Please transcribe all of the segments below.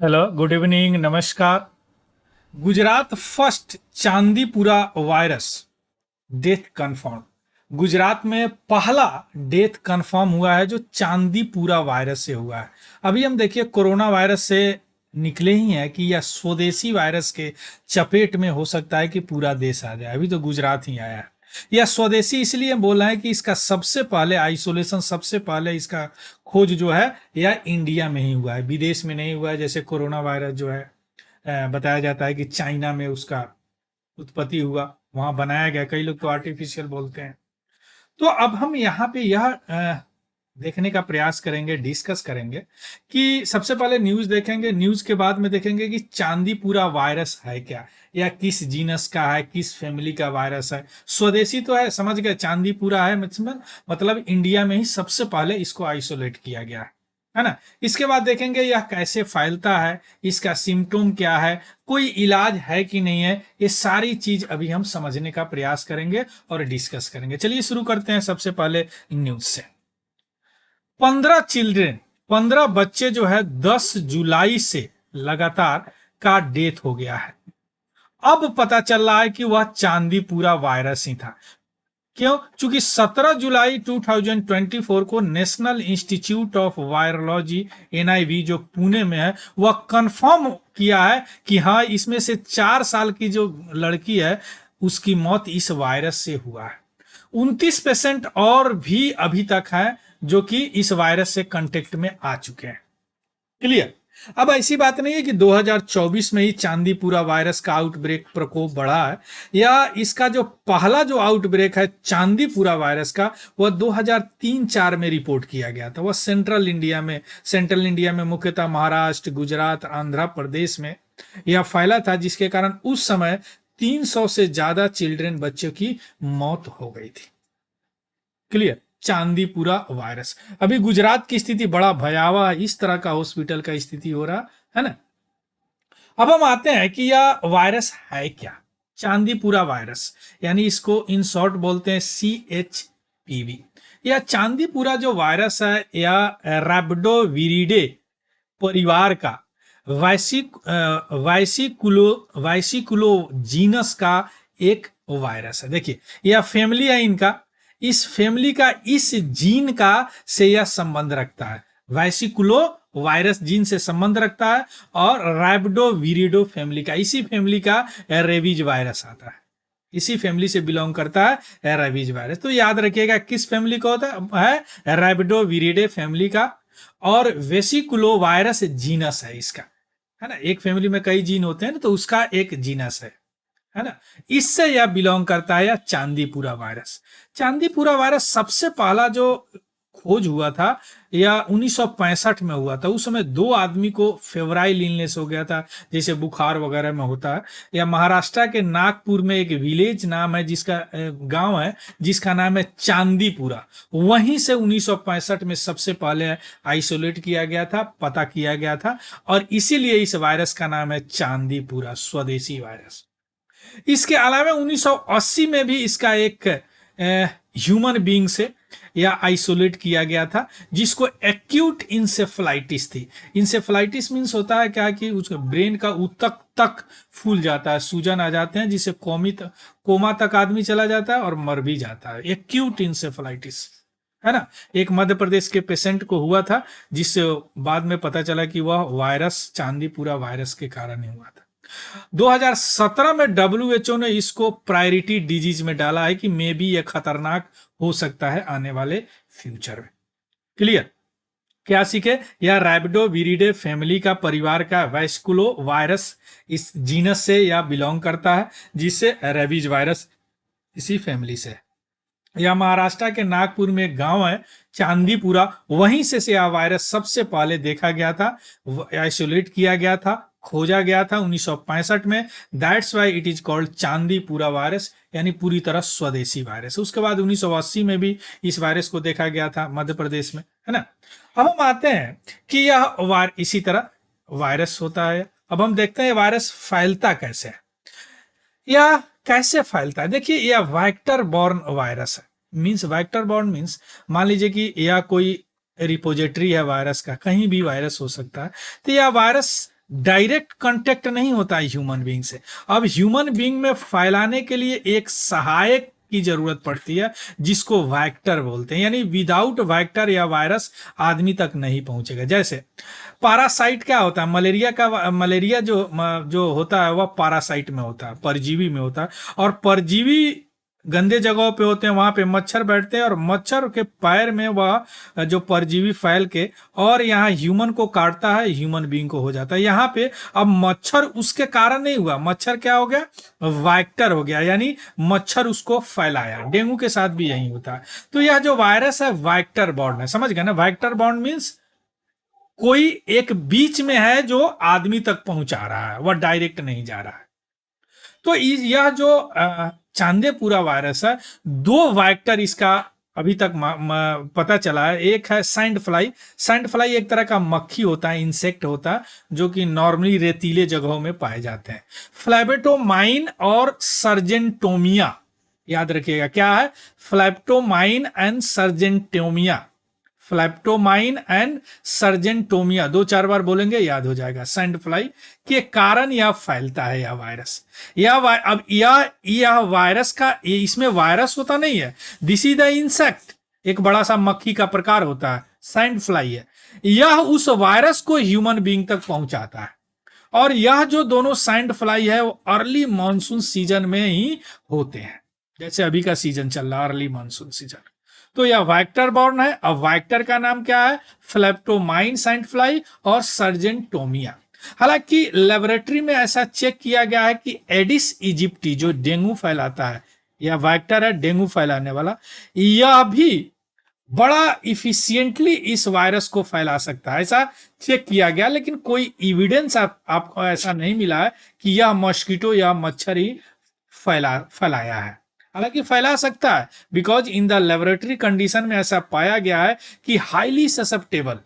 Hello, good evening, नमस्कार। Gujarat first Chandipura virus death confirm. Gujarat में पहला डेथ कंफर्म हुआ है जो चांदीपुरा वायरस से हुआ है। अभी हम देखिए कोरोना वायरस से निकले ही हैं कि यह स्वदेशी वायरस के चपेट में हो सकता है कि पूरा देश आ जाए। अभी तो गुजरात ही आया है। यह स्वदेशी इसलिए बोल रहे हैं कि इसका सबसे पहले आइसोलेशन, सबसे पहले इसका खोज जो है यह इंडिया में ही हुआ है, विदेश में नहीं हुआ है। जैसे कोरोना वायरस जो है बताया जाता है कि चाइना में उसका उत्पत्ति हुआ, वहां बनाया गया। कई लोग तो आर्टिफिशियल बोलते हैं। तो अब हम यहाँ पे यह देखने का प्रयास करेंगे, डिस्कस करेंगे कि सबसे पहले न्यूज देखेंगे, न्यूज के बाद में देखेंगे कि चांदीपुरा वायरस है क्या, या किस जीनस का है, किस फैमिली का वायरस है। स्वदेशी तो है, समझ गए। चांदीपुरा है मतलब इंडिया में ही सबसे पहले इसको आइसोलेट किया गया है ना। इसके बाद देखेंगे यह कैसे फैलता है, इसका सिम्टोम क्या है, कोई इलाज है कि नहीं है। ये सारी चीज अभी हम समझने का प्रयास करेंगे और डिस्कस करेंगे। चलिए शुरू करते हैं सबसे पहले न्यूज से। 15 बच्चे जो है 10 जुलाई से लगातार का डेथ हो गया है। अब पता चल रहा है कि वह चांदीपुरा वायरस ही था। क्यों? चूंकि 17 जुलाई 2024 को national institute of virology NIV जो पुणे में है, वह कंफर्म किया है कि हाँ, इसमें से 4 साल की जो लड़की है उसकी मौत इस वायरस से हुआ है। 29% और भी अभी तक है जो कि इस वायरस से कांटेक्ट में आ चुके हैं। क्लियर? अब ऐसी बात नहीं है कि 2024 में ही चांदीपुरा वायरस का आउटब्रेक प्रकोप बढ़ा है, या इसका जो पहला जो आउटब्रेक है चांदीपुरा वायरस का वह 2003-4 में रिपोर्ट किया गया था। वह सेंट्रल इंडिया में मुख्यतः महाराष्ट्र, गुजरात, आंध्र प्रदेश में यह फैला था, जिसके कारण उस समय 300 से ज्यादा चिल्ड्रन, बच्चों की मौत हो गई थी। क्लियर? चांदीपुरा वायरस। अभी गुजरात की स्थिति बड़ा भयावह है, इस तरह का हॉस्पिटल का स्थिति हो रहा है ना। अब हम आते हैं कि यह वायरस है क्या। चांदीपुरा वायरस, यानी इसको इन शॉर्ट बोलते हैं CHPV। यह चांदीपुरा जो वायरस है यह रैबिडोविरिडे परिवार का वाइसिकुलो जीनस का एक वायरस है। देखिए, यह फैमिली है इनका, इस फैमिली का इस जीन का से यह संबंध रखता है। वाइसिकुलो वायरस जीन से संबंध रखता है, और रैबिडोविरिडो फैमिली का, इसी फैमिली का रेबीज वायरस आता है, इसी फैमिली से बिलोंग करता है रेबीज वायरस। तो याद रखिएगा किस फैमिली का होता है, रैबिडोविरिडे फैमिली का, और वेसिकुलो वायरस जीनस है इसका, है ना। एक फैमिली में कई जीन होते हैं ना, तो उसका एक जीनस है ना। इससे यह बिलोंग करता है, या चांदीपुरा वायरस। चांदीपुरा वायरस सबसे पहला जो खोज हुआ था या 1965 में हुआ था। उस समय 2 आदमी को फेवराइल इलनेस हो गया था, जैसे बुखार वगैरह में होता है। या महाराष्ट्र के नागपुर में एक विलेज नाम है, जिसका गांव है जिसका नाम है चांदीपुरा। वहीं से 1965 में सबसे पहले आइसोलेट किया गया था, पता किया गया था, और इसीलिए इस वायरस का नाम है चांदीपुरा, स्वदेशी वायरस। इसके अलावा 1980 में भी इसका एक ह्यूमन बीइंग से या आइसोलेट किया गया था, जिसको एक्यूट इंसेफ्लाइटिस थी। इंसेफ्लाइटिस मीन्स होता है क्या कि उसके ब्रेन का ऊतक तक फूल जाता है, सूजन आ जाते हैं, जिससे कोमा तक आदमी चला जाता है और मर भी जाता है। एक्यूट इंसेफ्लाइटिस, है ना। एक मध्य प्रदेश के पेशेंट को हुआ था, जिससे बाद में पता चला कि वह वायरस चांदीपुरा वायरस के कारण ही हुआ था। 2017 में WHO ने इसको प्रायोरिटी डिजीज में डाला है कि मे बी यह खतरनाक हो सकता है आने वाले फ्यूचर में। क्लियर? क्या सीखे? यह रैबिडोविरिडे फैमिली का परिवार का वैस्कुलो वायरस इस जीनस से या बिलोंग करता है, जिससे रेबीज वायरस इसी फैमिली से है। यह महाराष्ट्र के नागपुर में एक गांव है चांदीपुरा, वहीं से यह वायरस सबसे पहले देखा गया था, आइसोलेट किया गया था, खोजा गया था 1965 में। That's why it is called Chandipura virus, यानी पूरी तरह स्वदेशी वायरस। उसके बाद 1980 में भी इस वायरस को देखा गया था मध्य प्रदेश में, है ना। अब हम आते हैं कि यह इसी तरह वायरस होता है। अब हम देखते हैं वायरस फैलता कैसे है, या कैसे फैलता है। देखिए, यह वेक्टर बॉर्न वायरस है। मीन्स वेक्टर बॉर्न मीन्स, मान लीजिए कि यह कोई रिपोजिटरी है वायरस का, कहीं भी वायरस हो सकता है। तो यह वायरस डायरेक्ट कांटेक्ट नहीं होता है ह्यूमन बीइंग से। अब ह्यूमन बीइंग में फैलाने के लिए एक सहायक की जरूरत पड़ती है जिसको वैक्टर बोलते हैं, यानी विदाउट वैक्टर या वायरस आदमी तक नहीं पहुंचेगा। जैसे पैरासाइट क्या होता है, मलेरिया जो जो होता है वह पैरासाइट में होता है, परजीवी में होता है। और परजीवी गंदे जगहों पे होते हैं, वहां पे मच्छर बैठते हैं और मच्छर के पैर में वह जो परजीवी फैल के और यहाँ ह्यूमन को काटता है, ह्यूमन बीइंग को हो जाता है। यहाँ पे अब मच्छर उसके कारण नहीं हुआ, मच्छर क्या हो गया, वैक्टर हो गया, यानी मच्छर उसको फैलाया। डेंगू के साथ भी यही होता है। तो यह जो वायरस है वैक्टर बॉर्न है, समझ गए ना। वैक्टर बॉर्न मीन्स कोई एक बीच में है जो आदमी तक पहुंचा रहा है, वह डायरेक्ट नहीं जा रहा है। तो यह जो चांदेपुरा वायरस है, दो वेक्टर इसका अभी तक पता चला है। एक है सैंड फ्लाई। सैंड फ्लाई एक तरह का मक्खी होता है, इंसेक्ट होता है, जो कि नॉर्मली रेतीले जगहों में पाए जाते हैं। फ्लैबेटोमाइन और सर्जेंटोमिया, याद रखिएगा क्या है, फ्लैप्टोमाइन एंड सर्जेंटोमिया। फ्लैप्टोमाइन एंड सर्जेंटोमिया, 2-4 बार बोलेंगे याद हो जाएगा। सैंड फ्लाई के कारण यह फैलता है, यह वायरस। अब यह वायरस का, इसमें वायरस होता नहीं है, दिस इज द इंसेक्ट, एक बड़ा सा मक्खी का प्रकार होता है, सैंड फ्लाई है। यह उस वायरस को ह्यूमन बीइंग तक पहुंचाता है। और यह जो दोनों सैंड फ्लाई है वो अर्ली मानसून सीजन में ही होते हैं, जैसे अभी का सीजन चल रहा है, अर्ली मानसून सीजन। तो यह वैक्टर बॉर्न है। अब वैक्टर का नाम क्या है, फ्लैप्टोमाइन सैंड फ्लाई और सर्जेंटोमिया। हालांकि लेबोरेटरी में ऐसा चेक किया गया है कि एडिस इजिप्टी जो डेंगू फैलाता है, यह वैक्टर है डेंगू फैलाने वाला, यह भी बड़ा इफिशियंटली इस वायरस को फैला सकता है, ऐसा चेक किया गया। लेकिन कोई एविडेंस आपको ऐसा नहीं मिला है कि यह मॉस्किटो या मच्छर ही फैलाया है। हालांकि फैला सकता है, because in the laboratory condition में ऐसा पाया गया है कि highly susceptible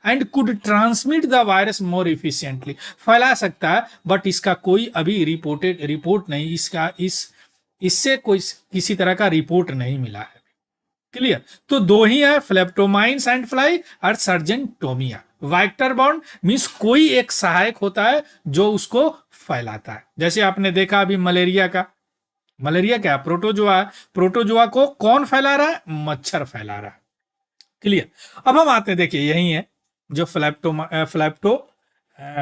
and could transmit the virus more efficiently, फैला सकता है। बट इसका कोई अभी रिपोर्ट नहीं, इससे कोई किसी तरह का रिपोर्ट नहीं मिला है। क्लियर। तो दो ही है, फ्लैप्टोमाइन सैंड फ्लाई और सर्जेंटोमिया। वैक्टर बॉर्न मीन्स कोई एक सहायक होता है जो उसको फैलाता है। जैसे आपने देखा अभी मलेरिया का, मलेरिया क्या है, प्रोटोजोआ है। प्रोटोजोआ को कौन फैला रहा है, मच्छर फैला रहा है। क्लियर। अब हम आते हैं, देखिए यही है जो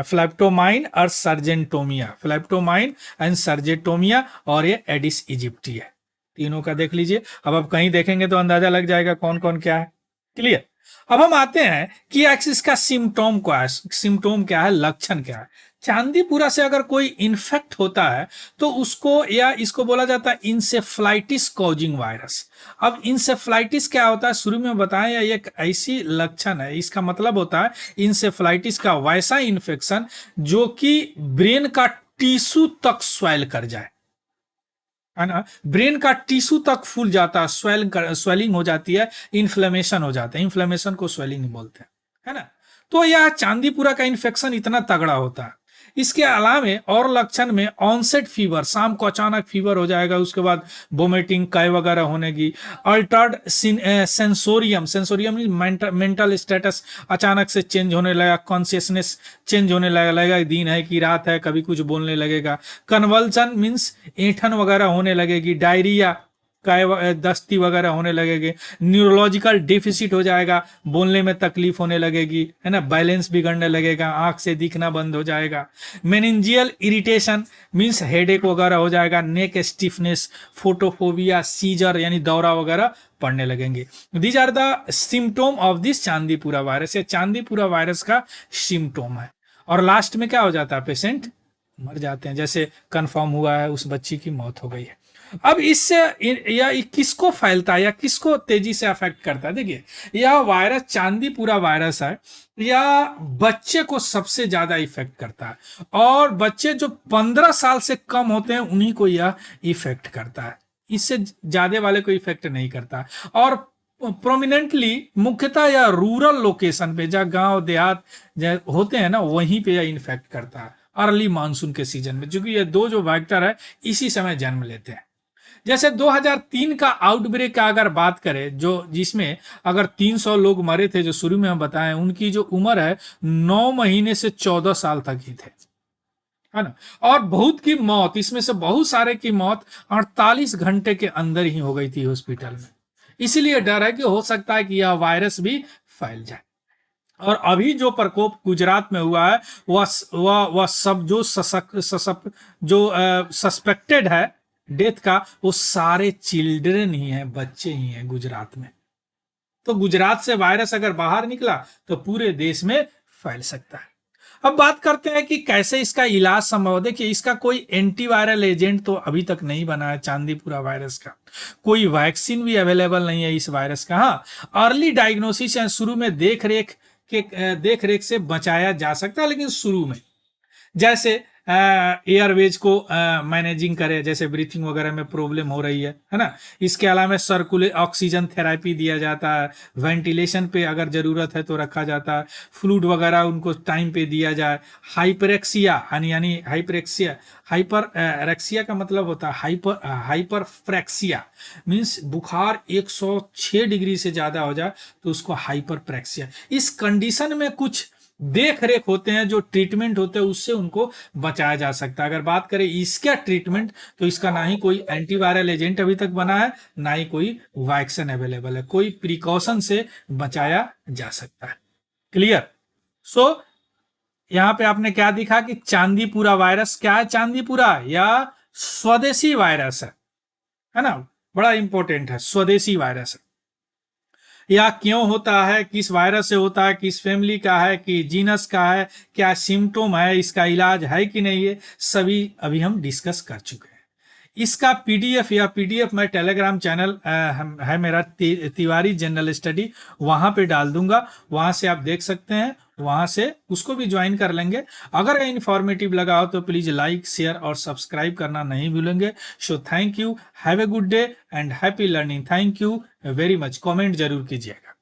फ्लैप्टोमाइन और सर्जेंटोमिया, फ्लैप्टोमाइन एंड सर्जेंटोमिया, और ये एडिस इजिप्टी है। तीनों का देख लीजिए। अब आप कहीं देखेंगे तो अंदाजा लग जाएगा कौन कौन क्या है। क्लियर। अब हम आते हैं कि इसका सिम्टोम क्या है, सिम्टोम क्या है, लक्षण क्या है। चांदीपुरा से अगर कोई इन्फेक्ट होता है तो उसको, या इसको बोला जाता है इंसेफ्लाइटिस कॉजिंग वायरस। अब इंसेफ्लाइटिस क्या होता है शुरू में बताएं, या एक ऐसी लक्षण है, इसका मतलब होता है इंसेफ्लाइटिस का वैसा इन्फेक्शन जो कि ब्रेन का टिश्यू तक स्वेल कर जाए, है ना, ब्रेन का टिश्यू तक फूल जाता है, स्वेलिंग हो जाती है, इन्फ्लेमेशन हो जाता है, इन्फ्लेमेशन को स्वेलिंग बोलते हैं, है ना। तो यह चांदीपुरा का इन्फेक्शन इतना तगड़ा होता है। इसके अलावा और लक्षण में ऑनसेट फीवर, शाम को अचानक फीवर हो जाएगा, उसके बाद वोमिटिंग, काय वगैरह होने की। Altered sensorium, sensorium mental status अचानक से चेंज होने लगा, कॉन्शियसनेस चेंज होने लगेगा, दिन है कि रात है, कभी कुछ बोलने लगेगा। कन्वल्सन मीन्स ऐंठन वगैरह होने लगेगी। डायरिया, दस्ती वगैरह होने लगेगी। न्यूरोलॉजिकल डिफिसिट हो जाएगा, बोलने में तकलीफ होने लगेगी, है ना, बैलेंस बिगड़ने लगेगा, आंख से दिखना बंद हो जाएगा। मेनिंजियल इरिटेशन मींस हेडेक वगैरह हो जाएगा। नेक स्टिफनेस, फोटोफोबिया, सीजर यानी दौरा वगैरह पड़ने लगेंगे। These are the symptom of this Chandipura virus. ये चांदीपुरा वायरस का सिम्टोम है। और लास्ट में क्या हो जाता है, पेशेंट मर जाते हैं, जैसे कंफर्म हुआ है उस बच्ची की मौत हो गई है। अब इससे या किसको फैलता है या किसको तेजी से अफेक्ट करता है, देखिए यह वायरस चांदीपुरा वायरस है, या बच्चे को सबसे ज्यादा इफेक्ट करता है। और बच्चे जो 15 साल से कम होते हैं उन्हीं को यह इफेक्ट करता है, इससे ज्यादा वाले को इफेक्ट नहीं करता। और प्रोमिनेंटली मुख्यतः या रूरल लोकेशन पे, जहाँ गांव देहात होते हैं ना, वहीं पे यह इन्फेक्ट करता है अर्ली मानसून के सीजन में, क्योंकि ये दो जो वेक्टर है इसी समय जन्म लेते हैं। जैसे 2003 का आउटब्रेक का अगर बात करें, जो जिसमें अगर 300 लोग मरे थे, जो शुरू में हम बताएं, उनकी जो उम्र है 9 महीने से 14 साल तक ही थे, है ना। और बहुत की मौत, इसमें से बहुत सारे की मौत 48 घंटे के अंदर ही हो गई थी हॉस्पिटल में। इसीलिए डर है कि हो सकता है कि यह वायरस भी फैल जाए। और अभी जो प्रकोप गुजरात में हुआ है, वह सब जो सस्पेक्टेड है डेथ का, वो सारे चिल्ड्रन ही हैं, बच्चे ही हैं गुजरात में। तो गुजरात से वायरस अगर बाहर निकला तो पूरे देश में फैल सकता है। अब बात करते हैं कि कैसे इसका इलाज संभव है। देखिए, इसका कोई एंटीवायरल एजेंट तो अभी तक नहीं बना है चांदीपुरा वायरस का, कोई वैक्सीन भी अवेलेबल नहीं है इस वायरस का। हाँ, अर्ली डायग्नोसिस या शुरू में देख रेख से बचाया जा सकता है, लेकिन शुरू में जैसे एयरवेज को मैनेजिंग करे, जैसे ब्रीथिंग वगैरह में प्रॉब्लम हो रही है ना। इसके अलावा सर्कुलेट ऑक्सीजन थेरेपी दिया जाता है, वेंटिलेशन पे अगर जरूरत है तो रखा जाता है, फ्लूइड वगैरह उनको टाइम पे दिया जाए। हाइपरेक्सिया यानी हाइपरेक्सिया, हाइपर रेक्सिया का मतलब होता है हाइपरफ्रेक्सिया, मीन्स बुखार 106 डिग्री से ज्यादा हो जाए तो उसको हाइपरप्रेक्सिया। इस कंडीशन में कुछ देख रेख होते हैं, जो ट्रीटमेंट होते हैं, उससे उनको बचाया जा सकता है। अगर बात करें इसका ट्रीटमेंट, तो इसका ना ही कोई एंटीवायरल एजेंट अभी तक बना है, ना ही कोई वैक्सीन अवेलेबल है। कोई प्रिकॉशन से बचाया जा सकता है। क्लियर। सो यहां पे आपने क्या दिखा कि चांदीपुरा वायरस क्या है, चांदीपुरा या स्वदेशी वायरस है ना, बड़ा इंपॉर्टेंट है, स्वदेशी वायरस है। या क्यों होता है, किस वायरस से होता है, किस फैमिली का है, कि जीनस का है, क्या सिम्टोम है, इसका इलाज है कि नहीं, है सभी अभी हम डिस्कस कर चुके हैं। इसका पीडीएफ या पीडीएफ मैं टेलीग्राम चैनल है मेरा तिवारी जनरल स्टडी, वहां पे डाल दूंगा, वहां से आप देख सकते हैं, वहां से उसको भी ज्वाइन कर लेंगे। अगर इन्फॉर्मेटिव लगा हो तो प्लीज लाइक शेयर और सब्सक्राइब करना नहीं भूलेंगे। So thank you, have a good day and happy learning. Thank you very much. Comment जरूर कीजिएगा।